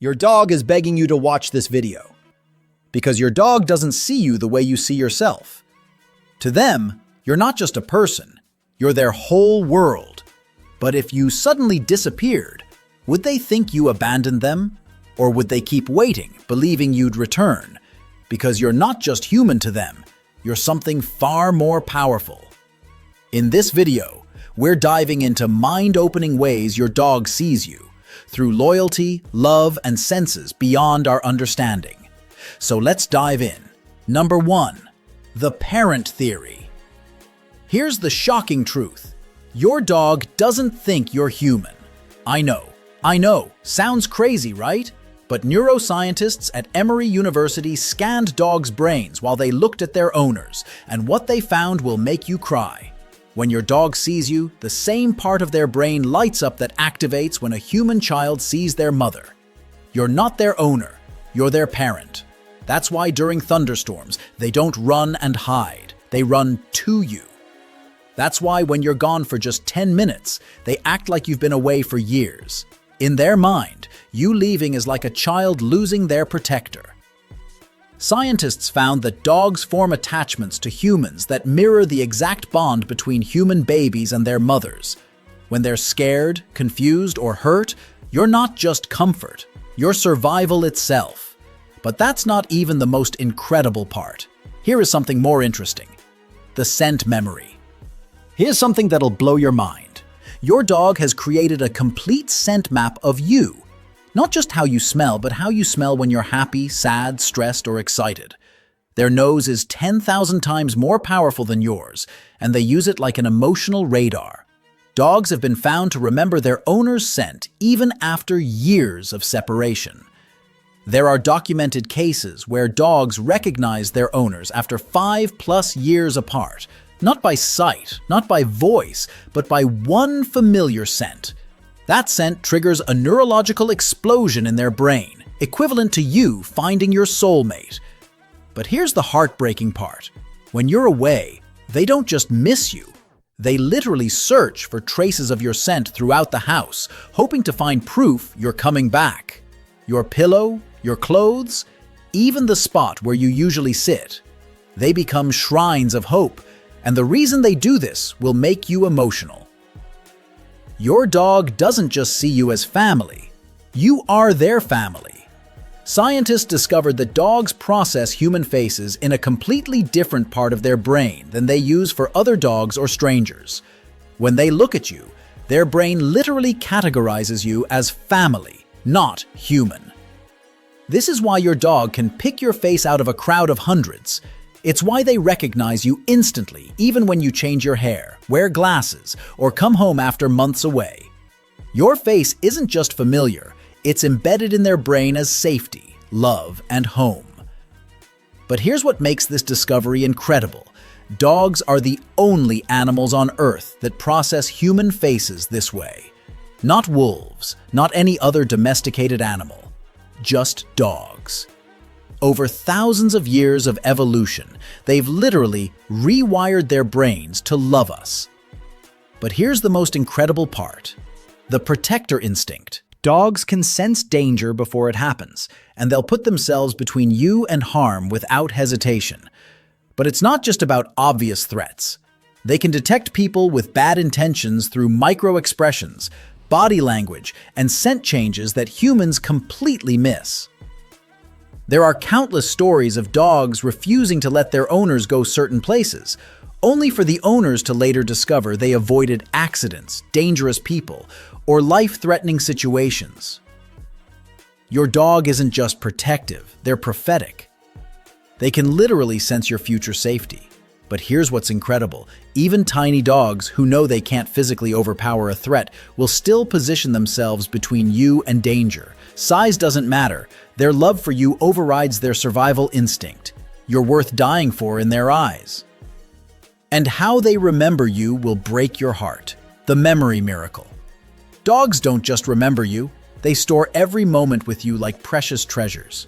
Your dog is begging you to watch this video because your dog doesn't see you the way you see yourself. To them, you're not just a person, you're their whole world. But if you suddenly disappeared, would they think you abandoned them? Or would they keep waiting, believing you'd return? Because you're not just human to them, you're something far more powerful. In this video, we're diving into mind-opening ways your dog sees you, through loyalty, love, and senses beyond our understanding. So let's dive in. Number 1. The parent theory. Here's the shocking truth. Your dog doesn't think you're human. I know, sounds crazy, right? But neuroscientists at Emory University scanned dogs' brains while they looked at their owners, and what they found will make you cry. When your dog sees you, the same part of their brain lights up that activates when a human child sees their mother. You're not their owner, you're their parent. That's why during thunderstorms, they don't run and hide, they run to you. That's why when you're gone for just 10 minutes, they act like you've been away for years. In their mind, you leaving is like a child losing their protector. Scientists found that dogs form attachments to humans that mirror the exact bond between human babies and their mothers. When they're scared, confused, or hurt, you're not just comfort, you're survival itself. But that's not even the most incredible part. Here is something more interesting: the scent memory. Here's something that'll blow your mind. Your dog has created a complete scent map of you. Not just how you smell, but how you smell when you're happy, sad, stressed, or excited. Their nose is 10,000 times more powerful than yours, and they use it like an emotional radar. Dogs have been found to remember their owner's scent even after years of separation. There are documented cases where dogs recognize their owners after 5+ years apart, not by sight, not by voice, but by one familiar scent. That scent triggers a neurological explosion in their brain, equivalent to you finding your soulmate. But here's the heartbreaking part. When you're away, they don't just miss you. They literally search for traces of your scent throughout the house, hoping to find proof you're coming back. Your pillow, your clothes, even the spot where you usually sit. They become shrines of hope, and the reason they do this will make you emotional. Your dog doesn't just see you as family. You are their family. Scientists discovered that dogs process human faces in a completely different part of their brain than they use for other dogs or strangers. When they look at you, their brain literally categorizes you as family, not human. This is why your dog can pick your face out of a crowd of hundreds. It's why they recognize you instantly, even when you change your hair, wear glasses, or come home after months away. Your face isn't just familiar, it's embedded in their brain as safety, love, and home. But here's what makes this discovery incredible. Dogs are the only animals on Earth that process human faces this way. Not wolves, not any other domesticated animal. Just dogs. Over thousands of years of evolution, they've literally rewired their brains to love us. But here's the most incredible part: the protector instinct. Dogs can sense danger before it happens, and they'll put themselves between you and harm without hesitation. But it's not just about obvious threats. They can detect people with bad intentions through micro-expressions, body language, and scent changes that humans completely miss. There are countless stories of dogs refusing to let their owners go certain places, only for the owners to later discover they avoided accidents, dangerous people, or life-threatening situations. Your dog isn't just protective, they're prophetic. They can literally sense your future safety. But here's what's incredible: even tiny dogs who know they can't physically overpower a threat will still position themselves between you and danger. Size doesn't matter. Their love for you overrides their survival instinct. You're worth dying for in their eyes. And how they remember you will break your heart. The memory miracle. Dogs don't just remember you, they store every moment with you like precious treasures.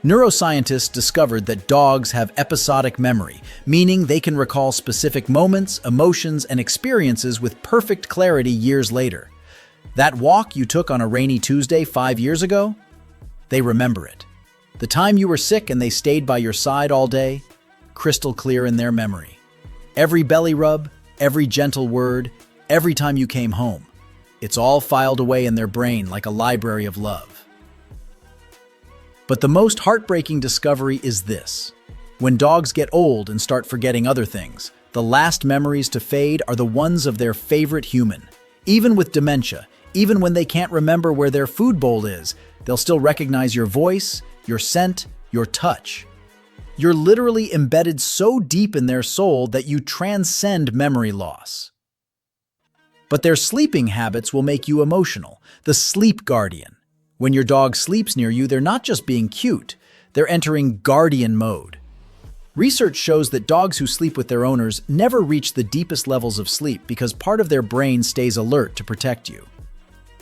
Neuroscientists discovered that dogs have episodic memory, meaning they can recall specific moments, emotions, and experiences with perfect clarity years later. That walk you took on a rainy Tuesday 5 years ago? They remember it. The time you were sick and they stayed by your side all day? Crystal clear in their memory. Every belly rub, every gentle word, every time you came home. It's all filed away in their brain like a library of love. But the most heartbreaking discovery is this. When dogs get old and start forgetting other things, the last memories to fade are the ones of their favorite human. Even with dementia, even when they can't remember where their food bowl is, they'll still recognize your voice, your scent, your touch. You're literally embedded so deep in their soul that you transcend memory loss. But their sleeping habits will make you emotional. The sleep guardian. When your dog sleeps near you, they're not just being cute, they're entering guardian mode. Research shows that dogs who sleep with their owners never reach the deepest levels of sleep because part of their brain stays alert to protect you.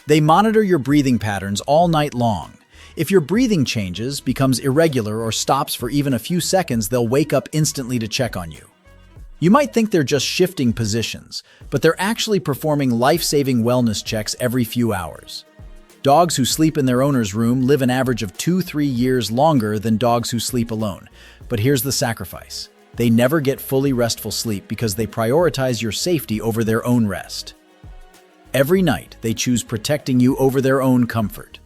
They monitor your breathing patterns all night long. If your breathing changes, becomes irregular, or stops for even a few seconds, they'll wake up instantly to check on you. You might think they're just shifting positions, but they're actually performing life-saving wellness checks every few hours. Dogs who sleep in their owner's room live an average of 2-3 years longer than dogs who sleep alone. But here's the sacrifice. They never get fully restful sleep because they prioritize your safety over their own rest. Every night, they choose protecting you over their own comfort.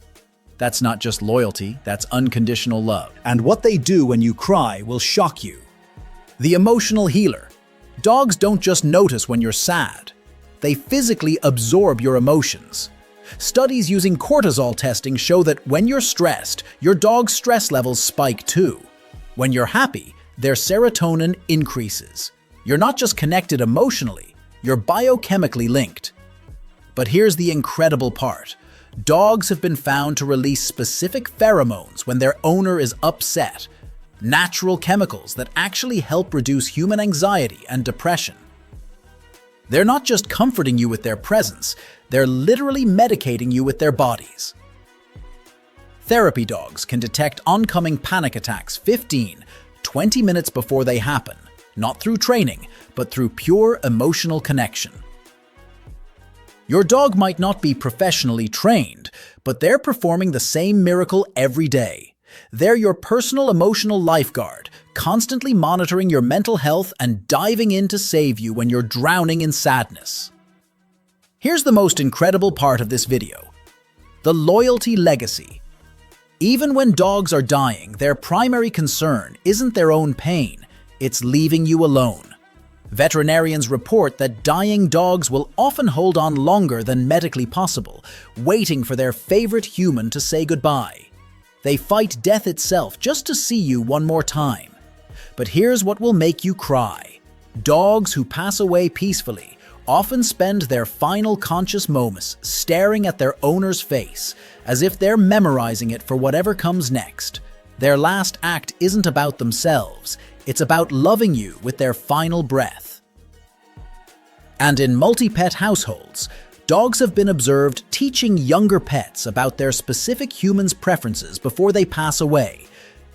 That's not just loyalty, that's unconditional love. And what they do when you cry will shock you. The emotional healer. Dogs don't just notice when you're sad. They physically absorb your emotions. Studies using cortisol testing show that when you're stressed, your dog's stress levels spike too. When you're happy, their serotonin increases. You're not just connected emotionally, you're biochemically linked. But here's the incredible part. Dogs have been found to release specific pheromones when their owner is upset, natural chemicals that actually help reduce human anxiety and depression. They're not just comforting you with their presence, they're literally medicating you with their bodies. Therapy dogs can detect oncoming panic attacks 15-20 minutes before they happen, not through training, but through pure emotional connection. Your dog might not be professionally trained, but they're performing the same miracle every day. They're your personal emotional lifeguard, constantly monitoring your mental health and diving in to save you when you're drowning in sadness. Here's the most incredible part of this video. The loyalty legacy. Even when dogs are dying, their primary concern isn't their own pain, it's leaving you alone. Veterinarians report that dying dogs will often hold on longer than medically possible, waiting for their favorite human to say goodbye. They fight death itself just to see you one more time. But here's what will make you cry. Dogs who pass away peacefully often spend their final conscious moments staring at their owner's face, as if they're memorizing it for whatever comes next. Their last act isn't about themselves, it's about loving you with their final breath. And in multi-pet households, dogs have been observed teaching younger pets about their specific human's preferences before they pass away.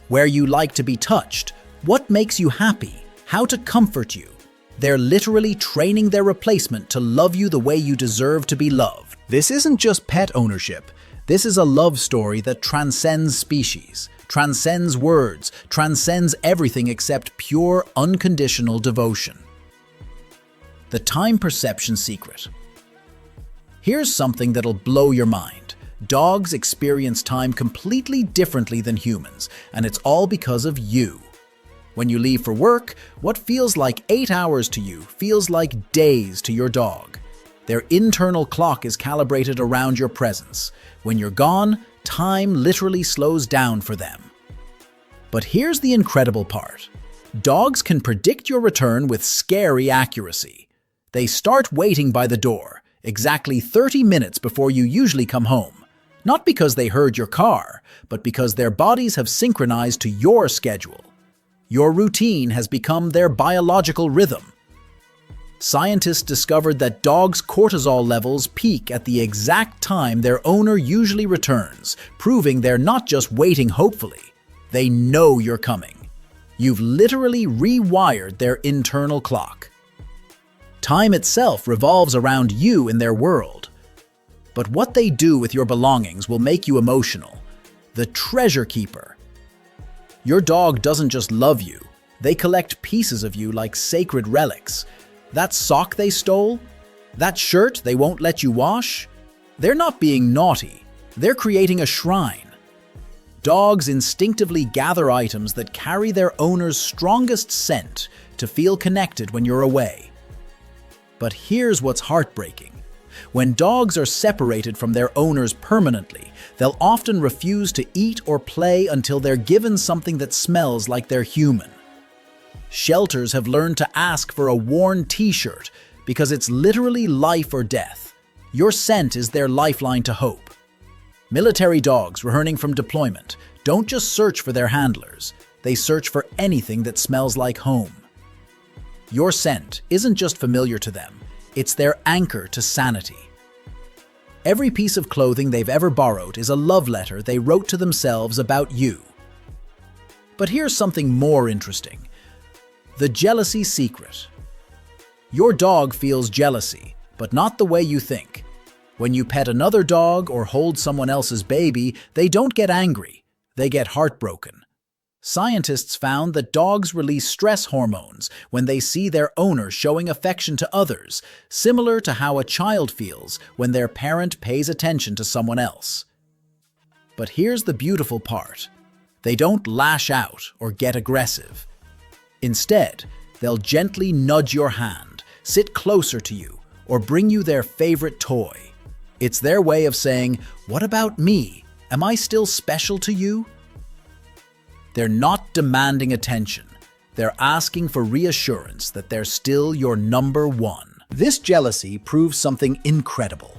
Where you like to be touched, what makes you happy, how to comfort you. They're literally training their replacement to love you the way you deserve to be loved. This isn't just pet ownership. This is a love story that transcends species, transcends words, transcends everything except pure, unconditional devotion. The time perception secret. Here's something that'll blow your mind. Dogs experience time completely differently than humans, and it's all because of you. When you leave for work, what feels like 8 hours to you feels like days to your dog. Their internal clock is calibrated around your presence. When you're gone, time literally slows down for them. But here's the incredible part. Dogs can predict your return with scary accuracy. They start waiting by the door, exactly 30 minutes before you usually come home. Not because they heard your car, but because their bodies have synchronized to your schedule. Your routine has become their biological rhythm. Scientists discovered that dogs' cortisol levels peak at the exact time their owner usually returns, proving they're not just waiting hopefully. They know you're coming. You've literally rewired their internal clock. Time itself revolves around you in their world. But what they do with your belongings will make you emotional. The treasure keeper. Your dog doesn't just love you, they collect pieces of you like sacred relics. That sock they stole? That shirt they won't let you wash? They're not being naughty, they're creating a shrine. Dogs instinctively gather items that carry their owner's strongest scent to feel connected when you're away. But here's what's heartbreaking. When dogs are separated from their owners permanently, they'll often refuse to eat or play until they're given something that smells like they're human. Shelters have learned to ask for a worn t-shirt because it's literally life or death. Your scent is their lifeline to hope. Military dogs returning from deployment don't just search for their handlers, they search for anything that smells like home. Your scent isn't just familiar to them, it's their anchor to sanity. Every piece of clothing they've ever borrowed is a love letter they wrote to themselves about you. But here's something more interesting. The jealousy secret. Your dog feels jealousy, but not the way you think. When you pet another dog or hold someone else's baby, they don't get angry, they get heartbroken. Scientists found that dogs release stress hormones when they see their owner showing affection to others, similar to how a child feels when their parent pays attention to someone else. But here's the beautiful part. They don't lash out or get aggressive. Instead, they'll gently nudge your hand, sit closer to you, or bring you their favorite toy. It's their way of saying, "What about me? Am I still special to you?" They're not demanding attention. They're asking for reassurance that they're still your number one. This jealousy proves something incredible.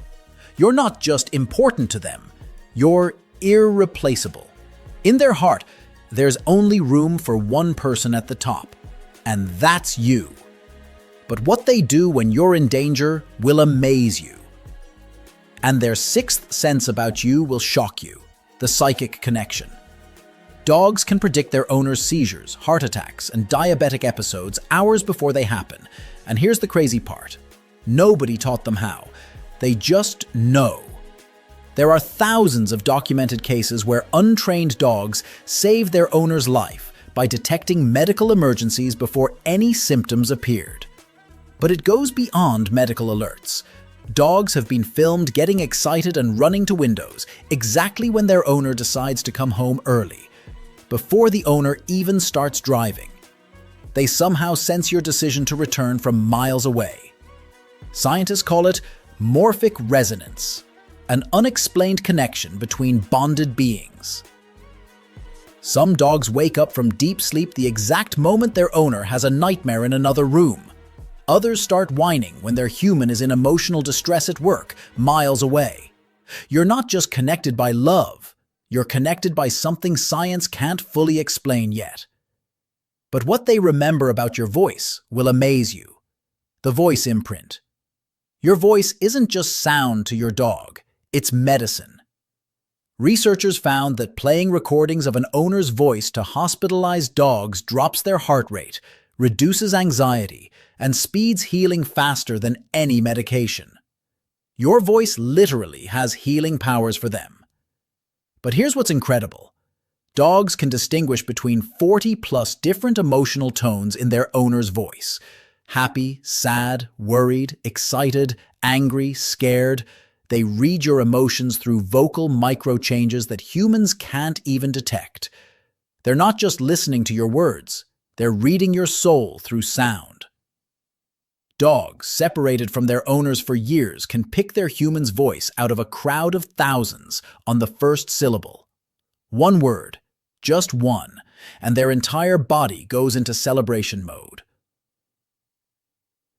You're not just important to them, you're irreplaceable. In their heart, there's only room for one person at the top, and that's you. But what they do when you're in danger will amaze you. And their sixth sense about you will shock you, the psychic connection. Dogs can predict their owner's seizures, heart attacks, and diabetic episodes hours before they happen. And here's the crazy part. Nobody taught them how. They just know. There are thousands of documented cases where untrained dogs saved their owner's life by detecting medical emergencies before any symptoms appeared. But it goes beyond medical alerts. Dogs have been filmed getting excited and running to windows exactly when their owner decides to come home early, before the owner even starts driving. They somehow sense your decision to return from miles away. Scientists call it morphic resonance, an unexplained connection between bonded beings. Some dogs wake up from deep sleep the exact moment their owner has a nightmare in another room. Others start whining when their human is in emotional distress at work, miles away. You're not just connected by love, you're connected by something science can't fully explain yet. But what they remember about your voice will amaze you. The voice imprint. Your voice isn't just sound to your dog, it's medicine. Researchers found that playing recordings of an owner's voice to hospitalized dogs drops their heart rate, reduces anxiety, and speeds healing faster than any medication. Your voice literally has healing powers for them. But here's what's incredible. Dogs can distinguish between 40+ different emotional tones in their owner's voice. Happy, sad, worried, excited, angry, scared. They read your emotions through vocal micro-changes that humans can't even detect. They're not just listening to your words, they're reading your soul through sound. Dogs, separated from their owners for years, can pick their human's voice out of a crowd of thousands on the first syllable. One word, just one, and their entire body goes into celebration mode.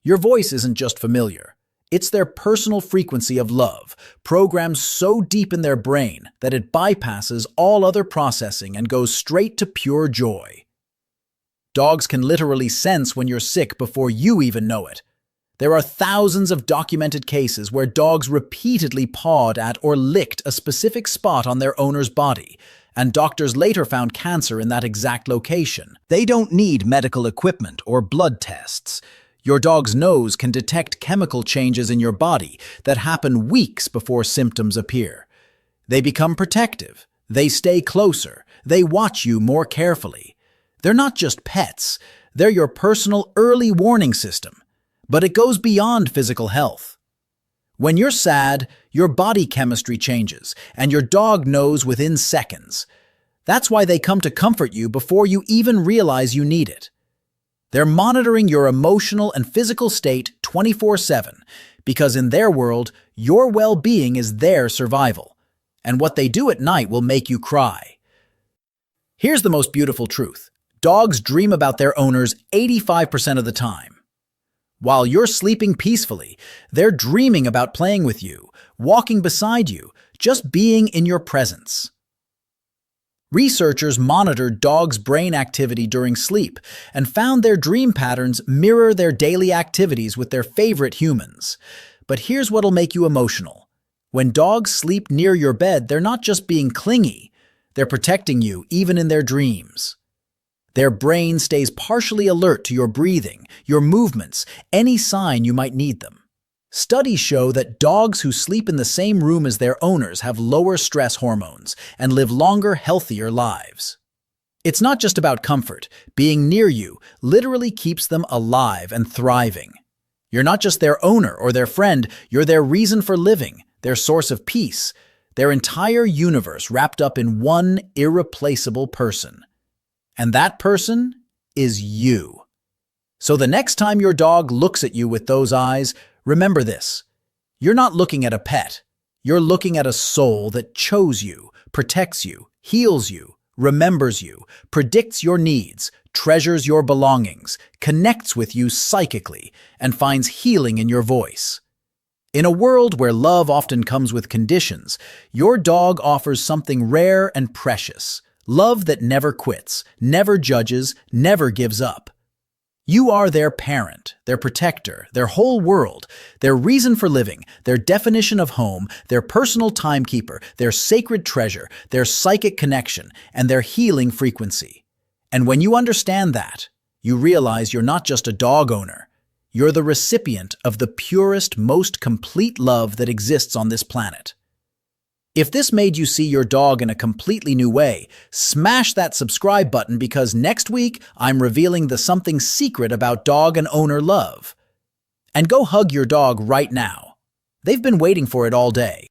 Your voice isn't just familiar. It's their personal frequency of love, programmed so deep in their brain that it bypasses all other processing and goes straight to pure joy. Dogs can literally sense when you're sick before you even know it. There are thousands of documented cases where dogs repeatedly pawed at or licked a specific spot on their owner's body, and doctors later found cancer in that exact location. They don't need medical equipment or blood tests. Your dog's nose can detect chemical changes in your body that happen weeks before symptoms appear. They become protective. They stay closer. They watch you more carefully. They're not just pets. They're your personal early warning system. But it goes beyond physical health. When you're sad, your body chemistry changes, and your dog knows within seconds. That's why they come to comfort you before you even realize you need it. They're monitoring your emotional and physical state 24/7, because in their world, your well-being is their survival. And what they do at night will make you cry. Here's the most beautiful truth. Dogs dream about their owners 85% of the time. While you're sleeping peacefully, they're dreaming about playing with you, walking beside you, just being in your presence. Researchers monitored dogs' brain activity during sleep and found their dream patterns mirror their daily activities with their favorite humans. But here's what'll make you emotional. When dogs sleep near your bed, they're not just being clingy, they're protecting you even in their dreams. Their brain stays partially alert to your breathing, your movements, any sign you might need them. Studies show that dogs who sleep in the same room as their owners have lower stress hormones and live longer, healthier lives. It's not just about comfort. Being near you literally keeps them alive and thriving. You're not just their owner or their friend, you're their reason for living, their source of peace, their entire universe wrapped up in one irreplaceable person. And that person is you. So the next time your dog looks at you with those eyes, remember this. You're not looking at a pet. You're looking at a soul that chose you, protects you, heals you, remembers you, predicts your needs, treasures your belongings, connects with you psychically, and finds healing in your voice. In a world where love often comes with conditions, your dog offers something rare and precious. Love that never quits, never judges, never gives up. You are their parent, their protector, their whole world, their reason for living, their definition of home, their personal timekeeper, their sacred treasure, their psychic connection, and their healing frequency. And when you understand that, you realize you're not just a dog owner. You're the recipient of the purest, most complete love that exists on this planet. If this made you see your dog in a completely new way, smash that subscribe button because next week I'm revealing the something secret about dog and owner love. And go hug your dog right now. They've been waiting for it all day.